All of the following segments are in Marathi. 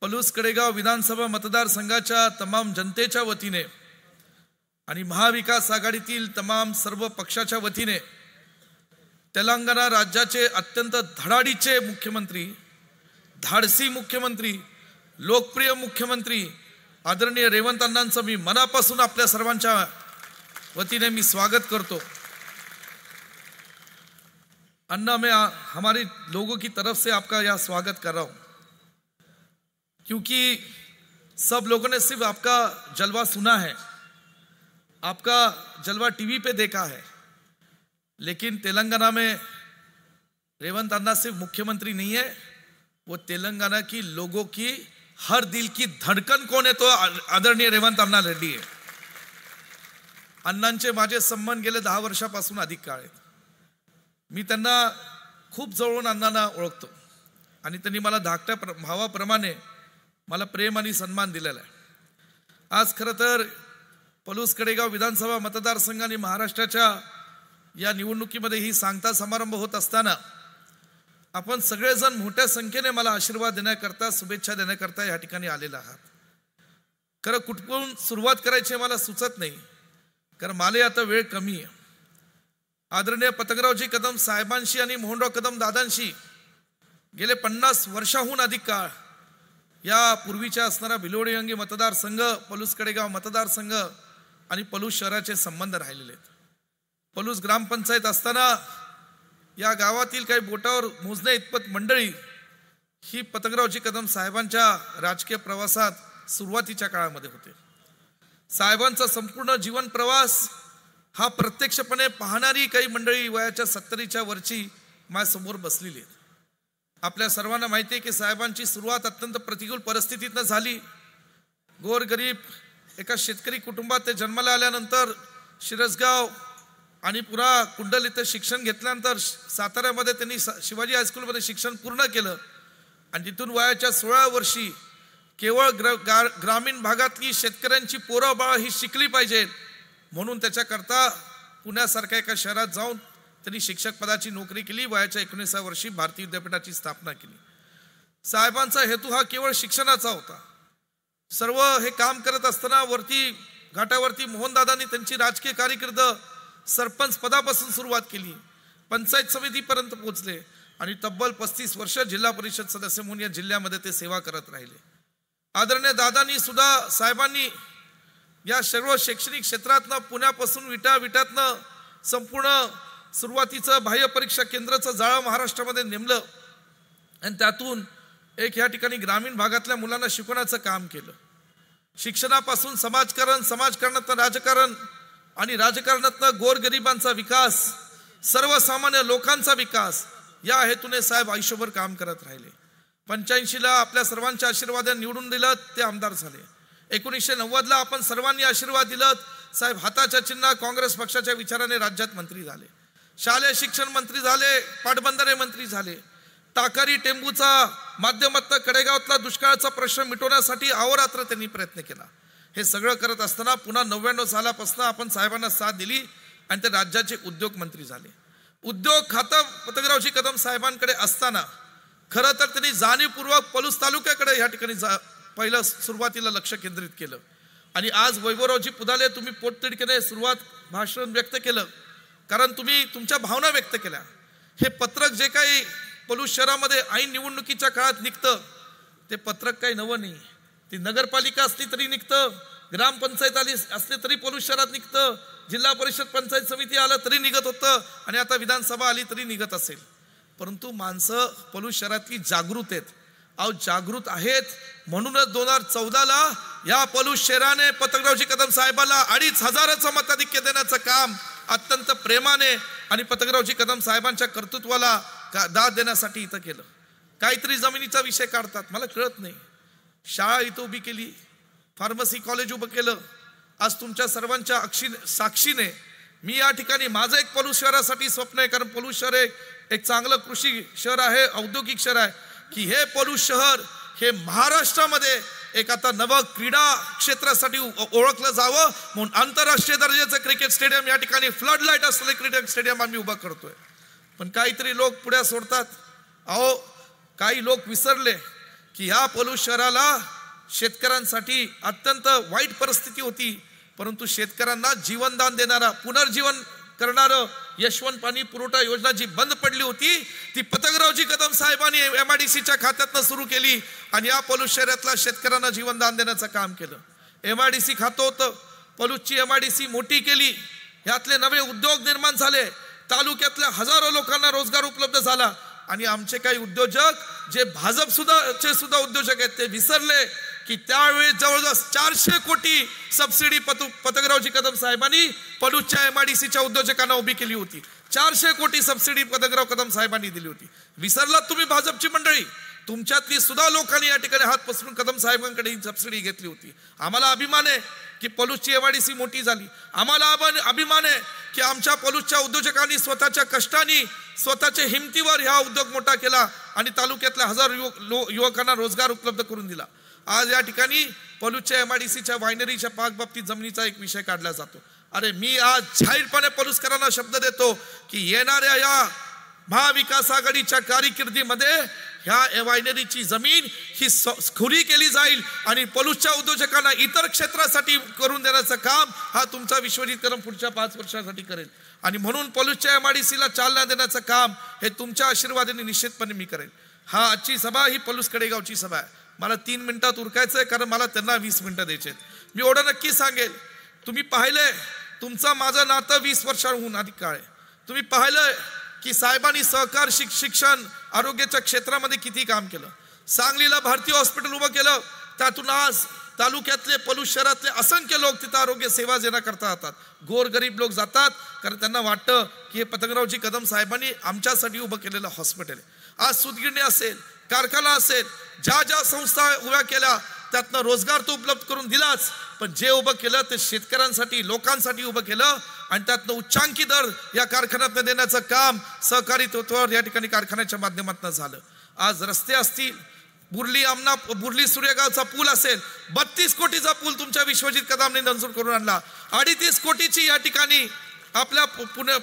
पलूस कडेगाव विधानसभा मतदारसंघाच्या तमाम जनतेच्या वतीने आणि महाविकास आघाडीतील तमाम सर्व पक्षाच्या वतीने तेलंगणा राज्याचे अत्यंत धडाडीचे मुख्यमंत्री, धाडसी मुख्यमंत्री, लोकप्रिय मुख्यमंत्री आदरणीय रेवंत अण्णांचं मी मनापासून आपल्या सर्वांच्या वतीने मी स्वागत करतो। अन्ना, मैं हमारे लोगों की तरफ से आपका यह स्वागत कर रहा हूं, क्योंकि सब लोगों ने सिर्फ आपका जलवा सुना है, आपका जलवा टीवी पे देखा है, लेकिन तेलंगाना में रेवंत अन्ना सिर्फ मुख्यमंत्री नहीं है, वो तेलंगाना की लोगों की हर दिल की धड़कन कौन है तो आदरणीय रेवंत अन्ना रेड्डी है। अण्णांचे माझे संबंध गेले 10 वर्षापासून अधिक काळ आहेत। मी त्यांना खूप जवळून अण्णांना ओळखतो आणि त्यांनी मला धाकट्या भावाप्रमाणे मला प्रेम आणि सन्मान दिलेला आहे। आज खरं तर पलूस कडेगाव विधानसभा मतदारसंघ आणि महाराष्ट्राच्या या निवडणुकीमध्ये ही सांगता समारंभ होत असताना आपण सगळेजण मोठ्या संख्येने मला आशीर्वाद देण्याकरता, शुभेच्छा देण्याकरता या ठिकाणी आलेला आहात। खरं कुठून सुरुवात करायची मला सुचत नाही, कारण मला आता वेळ कमी आहे। आदरणीय पतंगरावजी कदम साहेबांशी आणि मोहनराव कदम दादांशी गेले 50 वर्षाहून अधिक काळ या पूर्वीच्या असणारा भिलोडी मतदारसंघ, पलूस कडेगाव मतदारसंघ आणि पलूस शहराचे संबंध राहिलेले आहेत। पलूस ग्रामपंचायत असताना या गावातील काही बोटावर मोजण्या इतपत मंडळी ही पतंगरावजी कदम साहेबांच्या राजकीय प्रवासात सुरुवातीच्या काळामध्ये होते। साहेबांचा संपूर्ण जीवन प्रवास हा प्रत्यक्षपणे पाहणारी काही मंडळी वयाच्या 70च्या वरची माझ्यासमोर बसलेली आहेत। आपल्या सर्वांना माहिती आहे की साहेबांची सुरुवात अत्यंत प्रतिकूल परिस्थितीतनं झाली। गोरगरीब एका शेतकरी कुटुंबात ते जन्माला आल्यानंतर शिरसगाव आणि पुन्हा कुंडल इथे शिक्षण घेतल्यानंतर साताऱ्यामध्ये त्यांनी शिवाजी हायस्कूलमध्ये शिक्षण पूर्ण केलं आणि तिथून वयाच्या 16 वर्षी केवळ ग्रामीण भागातली शेतकऱ्यांची पोरं बाळ ही शिकली पाहिजे म्हणून त्याच्याकरता पुण्यासारख्या एका शहरात जाऊन त्यांनी शिक्षक पदाची नोकरी केली। वयाच्या 19व्या वर्षी भारतीय विद्यापीठाची स्थापना केली। साहेबांचा हेतू हा केवळ शिक्षणाचा होता। सर्व हे काम करत असताना वरती घाटावरती मोहनदादांनी त्यांची राजकीय कारकीर्द सरपंच पदापासून सुरुवात केली, पंचायत समितीपर्यंत पोहोचले आणि तब्बल 35 वर्ष जिल्हा परिषद सदस्य म्हणून या जिल्ह्यामध्ये ते सेवा करत राहिले। आदरणीय दादांनी सुद्धा साहेबांनी या सर्व शैक्षणिक क्षेत्रातनं पुण्यापासून विटातनं संपूर्ण सुरुवातीचं बाह्य परीक्षा केंद्राचं जाळं महाराष्ट्रामध्ये नेमलं आणि त्यातून एक या ठिकाणी ग्रामीण भागातल्या मुलांना शिकवण्याचं काम केलं। शिक्षणापासून समाजकारण, समाजकारणातनं राजकारण आणि राजकारणातनं गोरगरिबांचा विकास, सर्वसामान्य लोकांचा विकास या हेतूने साहेब आयुष्यभर काम करत राहिले। 85ला आपल्या सर्वांच्या आशीर्वादाने निवडून दिलं, ते आमदार झाले। 1990ला आपण सर्वांनी आशीर्वाद दिलं, साहेब हाताच्या चिन्ह काँग्रेस पक्षाच्या विचाराने राज्यात मंत्री झाले, शालेय शिक्षण मंत्री झाले, पाटबंधारे मंत्री झाले। ताकारी टेंबूचा माध्यमातून कडेगावातला दुष्काळाचा प्रश्न मिटवण्यासाठी अहोरात्र त्यांनी प्रयत्न केला। हे सगळं करत असताना पुन्हा 99 सालापासून आपण साहेबांना साथ दिली आणि ते राज्याचे उद्योग मंत्री झाले। उद्योग खातं पतंगरावजी कदम साहेबांकडे असताना खरं तर त्यांनी जाणीवपूर्वक पलूस तालुक्याकडे या ठिकाणी पहिलं सुरुवातीला लक्ष केंद्रित केलं आणि आज वैभवरावजी पुदाले तुम्ही पोटतिडकीने सुरुवात भाषण व्यक्त केलं, कारण तुम्ही तुमच्या भावना व्यक्त केल्या। हे पत्रक जे काही पलूस शहरामध्ये ऐन निवडणुकीच्या काळात निघतं ते पत्रक काही नवं नाही। ती नगरपालिका असली तरी निघतं, ग्रामपंचायत आली असली तरी पलूस शहरात निघतं, जिल्हा परिषद पंचायत समिती आलं तरी निघत होतं आणि आता विधानसभा आली तरी निघत असेल। परंतु माणसं पलूस शहरातली जागृत आहेत, जागृत आहेत म्हणूनच 2014ला या पलूस शहराने पतंगरावजी कदम साहेबांना 2500चं मताधिक्य देण्याचं काम अत्यंत प्रेमाने आणि पतंगरावजी कदम साहेबांच्या कर्तृत्वाला दाद देण्यासाठी इथं केलं। काहीतरी जमिनीचा विषय काढतात, मला कळत नाही। शाळा इथं उभी केली, फार्मसी कॉलेज उभं केलं। आज तुमच्या सर्वांच्या साक्षीने मी या ठिकाणी माझं एक पलूस शहरासाठी स्वप्न आहे, कारण पलूस शहर एक चांगलं कृषी शहर आहे, औद्योगिक शहर आहे, की हे पलूस शहर हे महाराष्ट्रामध्ये एक आता नव क्रीडा क्षेत्रासाठी ओळखलं जावं म्हणून आंतरराष्ट्रीय दर्जाचं क्रिकेट स्टेडियम या ठिकाणी फ्लड लाईट असलेले क्रिकेट स्टेडियम आम्ही उभा करतोय। पण काहीतरी लोक पुढे सोडतात। अहो काही लोक विसरले की ह्या पलूस शहराला शेतकऱ्यांसाठी अत्यंत वाईट परिस्थिती होती, परंतु शेतकऱ्यांना जीवनदान देणारा, पुनर्जीवन करणारं यशवंत पाणी पुरवठा योजना जी बंद पडली होती ती पतंगरावजी कदम साहेबांनी MIDCच्या खात्यातनं सुरू केली आणि या पलूस शहरातल्या शेतकऱ्यांना जीवनदान देण्याचं काम केलं. MIDC खातं होतं, पलूसची MIDC मोठी केली, यातले नवे उद्योग निर्माण झाले, तालुक्यातल्या हजारो लोकांना रोजगार उपलब्ध झाला. आणि आमचे काही उद्योजक जे भाजप सुद्धा उद्योजक आहेत ते विसरले की त्यावेळेस जवळजवळ 400 कोटी सबसिडी पतंगरावजी कदम साहेबांनी पलूसच्या MIDCच्या उद्योजकांना उभी केली होती. 400 कोटी सबसिडी पतंगराव कदम साहेबांनी दिली होती. विसरलात तुम्ही भाजपची मंडळी? तुमच्यातली सुद्धा लोकांनी या ठिकाणी हात पसरून कदम साहेबांकडे ही सबसिडी घेतली होती. आम्हाला अभिमान आहे की पलूसची MIDC मोठी झाली. आम्हाला अभिमान आहे की आमच्या पलूसच्या उद्योजकांनी स्वतःच्या कष्टाने, स्वतःच्या हिमतीवर हा उद्योग मोठा केला आणि तालुक्यातल्या हजारो युवकांना रोजगार उपलब्ध करून दिला. आज या ठिकाणी पलूसच्या MIDCच्या वायनरीच्या पाक बाबतीत जमिनीचा एक विषय काढला जातो. अरे मी आज जाहीरपणे पलूसकरांना शब्द देतो की येणाऱ्या या महाविकास आघाडीच्या कारकिर्दीमध्ये ह्या वायनरीची जमीन ही खुली केली जाईल आणि पलूसच्या उद्योजकांना इतर क्षेत्रासाठी करून देण्याचं काम हा तुमचा विश्वजित कदम पुढच्या 5 वर्षासाठी करेल. आणि म्हणून पलूसच्या MIDCला चालना देण्याचं काम हे तुमच्या आशीर्वादाने निश्चितपणे मी करेल. आजची सभा ही पलूस कडेगावची सभा आहे. मला 3 मिनिटात उरकायचंय कारण मला त्यांना 20 मिनिटं द्यायचे. मी एवढं नक्की सांगेल, तुम्ही पाहिलंय तुमचं माझं नातं 20 वर्षांहून अधिक काळ आहे. तुम्ही पाहिलंय की साहेबांनी सहकार, शिक्षण, आरोग्याच्या क्षेत्रामध्ये किती काम केलं. सांगलीला भारतीय हॉस्पिटल उभं केलं, त्यातून आज तालुक्यातले पलूस शहरातले असंख्य लोक तिथं आरोग्य सेवा करता जातात. गोरगरीब लोक जातात कारण त्यांना वाटतं की हे पतंगरावजी कदम साहेबांनी आमच्यासाठी उभं केलेलं हॉस्पिटल आहे. आज सूतगिरणी असेल, कारखाना असेल, ज्या संस्था उभ्या केल्या त्यातनं रोजगार तो उपलब्ध करून दिलाच, पण जे उभं केलं ते शेतकऱ्यांसाठी, लोकांसाठी उभं केलं आणि त्यातनं उच्चांकी दर या कारखान्यातनं देण्याचं काम सहकारी तत्वावर या ठिकाणी कारखान्याच्या माध्यमातून झालं. आज रस्ते असतील, बुर्ली सूर्यगावचा पूल असेल, 32 कोटीचा पूल तुमच्या विश्वजित कदमने मंजूर करून आणला. 38 कोटीची या ठिकाणी आपल्या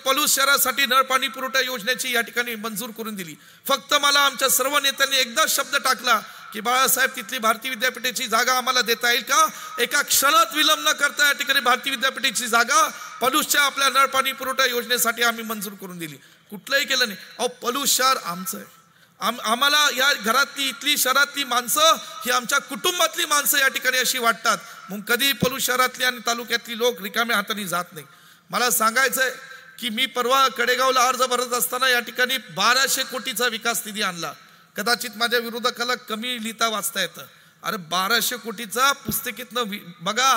पलूस शहरासाठी नळ पाणी पुरवठा योजनेची या ठिकाणी मंजूर करून दिली. फक्त मला आमच्या सर्व नेत्यांनी एकदाच शब्द टाकला की बाळासाहेब तिथली भारतीय विद्यापीठाची जागा आम्हाला देता येईल का? एका क्षणात विलंब न करता या ठिकाणी भारतीय विद्यापीठाची जागा पलूसच्या आपल्या नळ पाणी पुरवठा योजनेसाठी आम्ही मंजूर करून दिली. कुठलंही केलं नाही. अहो पलूस शहर आमचं आहे. आम्हाला या घरातली, इथली शहरातली माणसं ही आमच्या कुटुंबातली माणसं या ठिकाणी अशी वाटतात. मग कधी पलूस शहरातली आणि तालुक्यातली लोक रिकाम्या हाताने जात नाही. मला सांगायचंय की मी परवा कडेगावला अर्ज भरत असताना या ठिकाणी 1200 कोटीचा विकास निधी आणला. कदाचित माझ्या विरोधकाला कमी लिहिता वाचता येतं. अरे 1200 कोटीचा पुस्तकीतनं बघा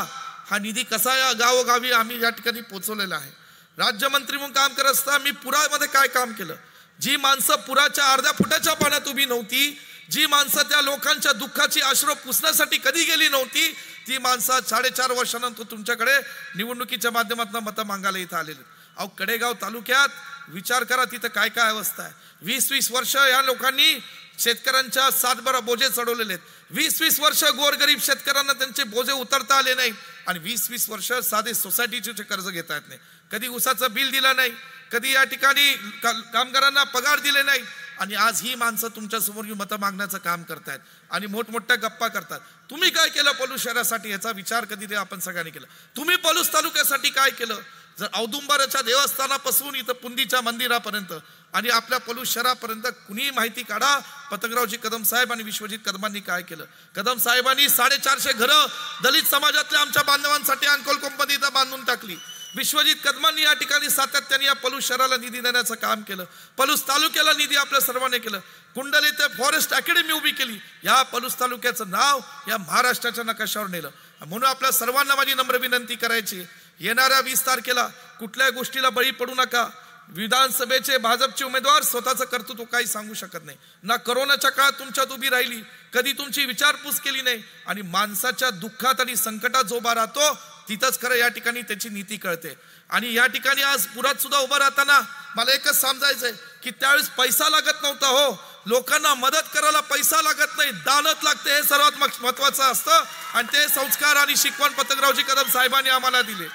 हा निधी कसा या गावोगावी आम्ही या ठिकाणी पोहोचवलेला आहे. राज्यमंत्री म्हणून काम करत असताना मी पुरामध्ये काय काम केलं. जी माणसं पुराच्या अर्ध्या फुटाच्या पाण्यात उभी नव्हती, जी माणसं त्या लोकांच्या दुःखाची अश्रू पुसण्यासाठी कधी गेली नव्हती, ती माणसं 4.5 वर्षानंतर तुमच्याकडे निवडणुकीच्या माध्यमातून मतं मागायला इथं आलेले. अहो कडेगाव तालुक्यात विचार करा तिथं काय काय अवस्था आहे. 20-20 वर्ष या लोकांनी शेतकऱ्यांच्या 7 बोजे चढवलेले आहेत. 20-20 वर्ष गोरगरीब शेतकऱ्यांना त्यांचे बोजे उतरता आले नाही आणि 20-20 वर्ष साधे सोसायटीचे कर्ज घेता येत नाही. कधी उसाचं बिल दिलं नाही, कधी या ठिकाणी कामगारांना पगार दिले नाही आणि आज ही माणसं तुमच्या समोर मतं मागण्याचं काम करतायत आणि मोठमोठ्या गप्पा करतात. तुम्ही काय केलं पलूस शहरासाठी याचा विचार कधी आपण सगळ्यांनी केला. तुम्ही पलूस तालुक्यासाठी काय केलं. जर औदुंबराच्या देवस्थानापासून इथं पुंदीच्या मंदिरापर्यंत आणि आपल्या पलूस शहरापर्यंत कुणी माहिती काढा पतंगरावजी कदम साहेब आणि विश्वजित कदमांनी काय केलं. कदम साहेबांनी 450 घरं दलित समाजातल्या आमच्या बांधवांसाठी अंकोल कंपनी इथं बांधून टाकली. विश्वजित कदमांनी या ठिकाणी सातत्याने या पलूस शहराला निधी देण्याचं काम केलं. पलूस तालुक्याला निधी आपल्या सर्वांनी केलं. कुंडल इथे फॉरेस्ट अकॅडमी उभी केली. या पलूस तालुक्याचं नाव या महाराष्ट्राच्या नकाशावर नेलं. म्हणून आपल्या सर्वांना माझी नम्र विनंती करायची, येणाऱ्या 20 तारखेला कुठल्या गोष्टीला बळी पडू नका. विधानसभेचे भाजपचे उमेदवार स्वतःचं कर्तृत्व काही सांगू शकत नाही. ना करोनाच्या काळात तुमच्यात उभी राहिली, कधी तुमची विचारपूस केली नाही आणि माणसाच्या दुःखात आणि संकटात जो उभा राहतो तिथंच खरं या ठिकाणी त्याची नीती कळते. आणि या ठिकाणी आज पुरात सुद्धा उभं राहताना मला एकच समजायचंय की त्यावेळेस पैसा लागत नव्हता. हो, लोकांना मदत करायला पैसा लागत नाही, दानत लागते. हे सर्वात महत्वाचं असतं आणि ते संस्कार आणि शिकवण पतंगरावजी कदम साहेबांनी आम्हाला दिले.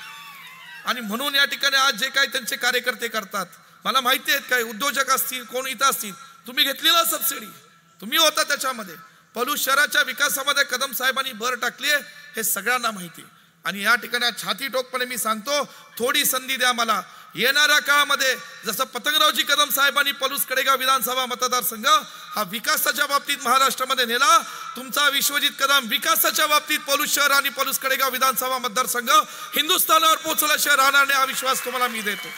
आणि म्हणून या ठिकाणी आज जे काही त्यांचे कार्यकर्ते करतात, मला माहिती आहेत, काही उद्योजक असतील, कोण इथं असतील, तुम्ही घेतली ना सबसिडी, तुम्ही होता त्याच्यामध्ये. पलूस शहराच्या विकासामध्ये कदम साहेबांनी भर टाकली आहे हे सगळ्यांना माहिती. आणि या ठिकाणी छाती टोकपणे मी सांगतो, थोडी संधी द्या मला. येणाऱ्या काळामध्ये जसं पतंगरावजी कदम साहेबांनी पलूस कडेगाव विधानसभा मतदारसंघ हा विकासाच्या बाबतीत महाराष्ट्रामध्ये नेला, तुमचा विश्वजित कदम विकासाच्या बाबतीत पलूस शहर आणि पलूस कडेगाव विधानसभा मतदारसंघ हिंदुस्थानावर पोहोचल्याशिवाय राहणार नाही, हा विश्वास तुम्हाला मी देतो.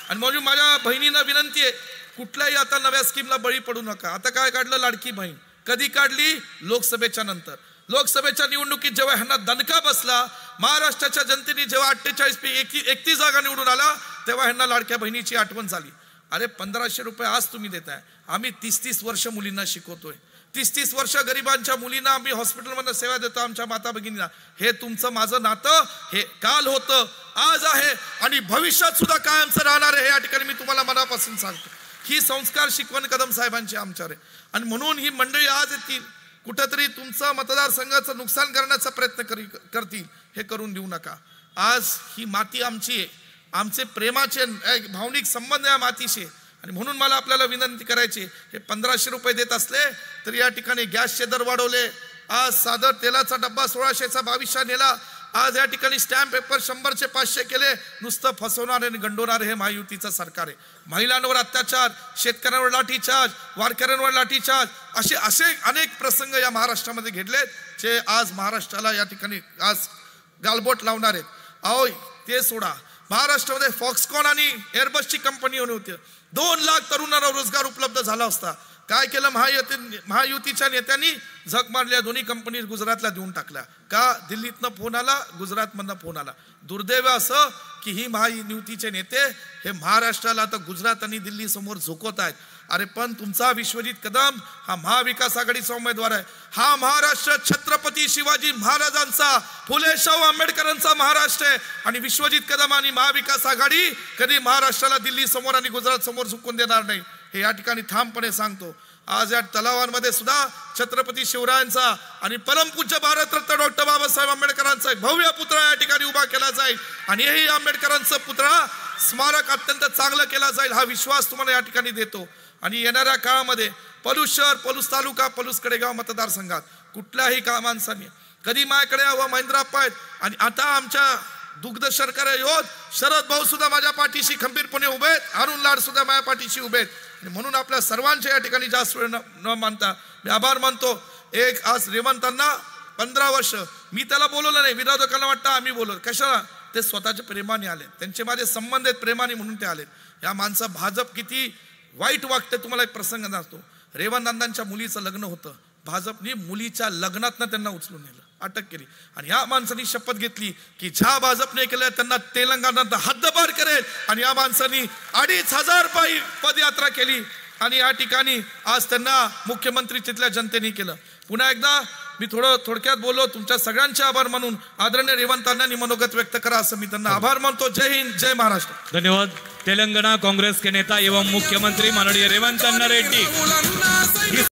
आणि म्हणून माझ्या बहिणींना विनंती आहे, कुठल्याही आता नव्या स्कीमला बळी पडू नका. आता काय काढलं लाडकी बहीण, कधी काढली? लोकसभेच्या नंतर. लोकसभेच्या निवडणुकीत जेव्हा ह्यांना दणका बसला, महाराष्ट्राच्या जनतेने जेव्हा 48-31 जागा निवडून आला, तेव्हा ह्यांना लाडक्या बहिणीची आठवण झाली. अरे 1500 रुपये आज तुम्ही देताय, आम्ही 30-30 वर्ष मुलींना शिकवतोय, 30-30 वर्ष गरिबांच्या मुलींना आम्ही हॉस्पिटलमध्ये सेवा देतो, आमच्या माता भगिनींना. हे तुमचं माझं नातं हे काल होतं, आज आहे आणि भविष्यात सुद्धा कायमचं राहणार आहे. या ठिकाणी मी तुम्हाला मनापासून सांगतो, ही संस्कार शिकवण कदम साहेबांची आमच्यावर आहे. आणि म्हणून ही मंडळी आज येतील, कुठंतरी तुमचं मतदारसंघाचं नुकसान करण्याचा प्रयत्न करतील, हे करून देऊ नका. आज ही माती आमची आहे, आमचे प्रेमाचे भावनिक संबंध या मातीशी. आणि म्हणून मला आपल्याला विनंती करायची, हे 1500 रुपये देत असले तर या ठिकाणी गॅसचे दर वाढवले, आज साधर तेलाचा डब्बा 1600चा 2200 नेला, आज या ठिकाणी स्टॅम्प पेपर 100चे 500 केले. नुसतं फसवणारे आणि गंडवणारे हे महायुतीचं सरकार आहे. महिलांवर अत्याचार, शेतकऱ्यांवर लाठीचार्ज, वारकऱ्यांवर लाठीचार्ज, असे अनेक प्रसंग या महाराष्ट्रामध्ये घडलेत, जे आज महाराष्ट्राला या ठिकाणी आज गालबोट लावणार आहेत. अहो ते सोडा, महाराष्ट्रामध्ये फॉक्सकॉन आणि एअरबसची कंपनी होती, 2 लाख तरुणांना रोजगार उपलब्ध झाला असता. काय केलं महायुतीच्या नेत्यांनी? झक मारल्या, दोन्ही कंपनी गुजरातला देऊन टाकल्या. का? दिल्लीतनं फोन आला, गुजरातमधनं फोन आला. दुर्दैव असं की ही महायुतीचे नेते हे महाराष्ट्राला आता गुजरात आणि दिल्ली समोर झोकवत आहेत. अरे पण तुमचा विश्वजित कदम हा महाविकास आघाडीचा उमेदवार आहे. हा महाराष्ट्र छत्रपती शिवाजी महाराजांचा, फुले शाहू आंबेडकरांचा महाराष्ट्र आहे. आणि विश्वजित कदम आणि महाविकास आघाडी कधी महाराष्ट्राला दिल्ली समोर आणि गुजरात समोर झुकून देणार नाही, हे या ठिकाणी ठामपणे सांगतो. आज या तलावांमध्ये सुद्धा छत्रपती शिवरायांचा आणि परमपूज्य भारतरत्न डॉक्टर बाबासाहेब आंबेडकरांचा एक भव्य पुतळा या ठिकाणी उभा केला जाईल. आणि हेही आंबेडकरांचा पुतळा स्मारक अत्यंत चांगलं केला जाईल, हा विश्वास तुम्हाला या ठिकाणी देतो. आणि येणाऱ्या काळामध्ये पलूस शहर, पलूस तालुका, पलूस कडेगाव मतदारसंघात कुठल्याही माणसाने कधी माझ्याकडे यावं, महेंद्रप्पा आहेत आणि आता आमच्या दुग्ध शर्करा योध शरद भाऊ सुद्धा माझ्या पाठीशी खंबीरपणे उभे आहेत, अरुण लाड सुद्धा माझ्या पाठीशी उभे आहेत. आणि म्हणून आपल्या सर्वांच्या या ठिकाणी जास्त वेळ न मानता मी आभार मानतो. एक आज रेवंतांना 15 वर्ष मी त्याला बोलवलं नाही, विरोधकांना वाटतं आम्ही बोलवलं, कशाला? ते स्वतःच्या प्रेमाने आले, त्यांचे माझे संबंध आहेत प्रेमाने म्हणून ते आले. या माणसं भाजप किती वाईट वागते तुम्हाला एक प्रसंग सांगतो. रेवंतांच्या मुलीचं लग्न होतं, भाजपने मुलीच्या लग्नातनं त्यांना उचलून नेलं, अटक केली. आणि या माणसांनी शपथ घेतली की ज्या भाजपने केलं त्यांना तेलंगणात हद्दपार करेल. आणि या माणसांनी 2500 पायी पदयात्रा केली आणि या ठिकाणी आज त्यांना मुख्यमंत्री तिथल्या जनतेने केलं. पुन्हा एकदा मी थोडक्यात बोललो, तुमच्या सगळ्यांचे आभार मानून आदरणीय रेवंतांनी मनोगत व्यक्त करा असं मी त्यांना आभार मानतो. जय हिंद, जय महाराष्ट्र. धन्यवाद. तेलंगाना कांग्रेस के नेता एवं मुख्यमंत्री माननीय रेवंत अन्ना रेड्डी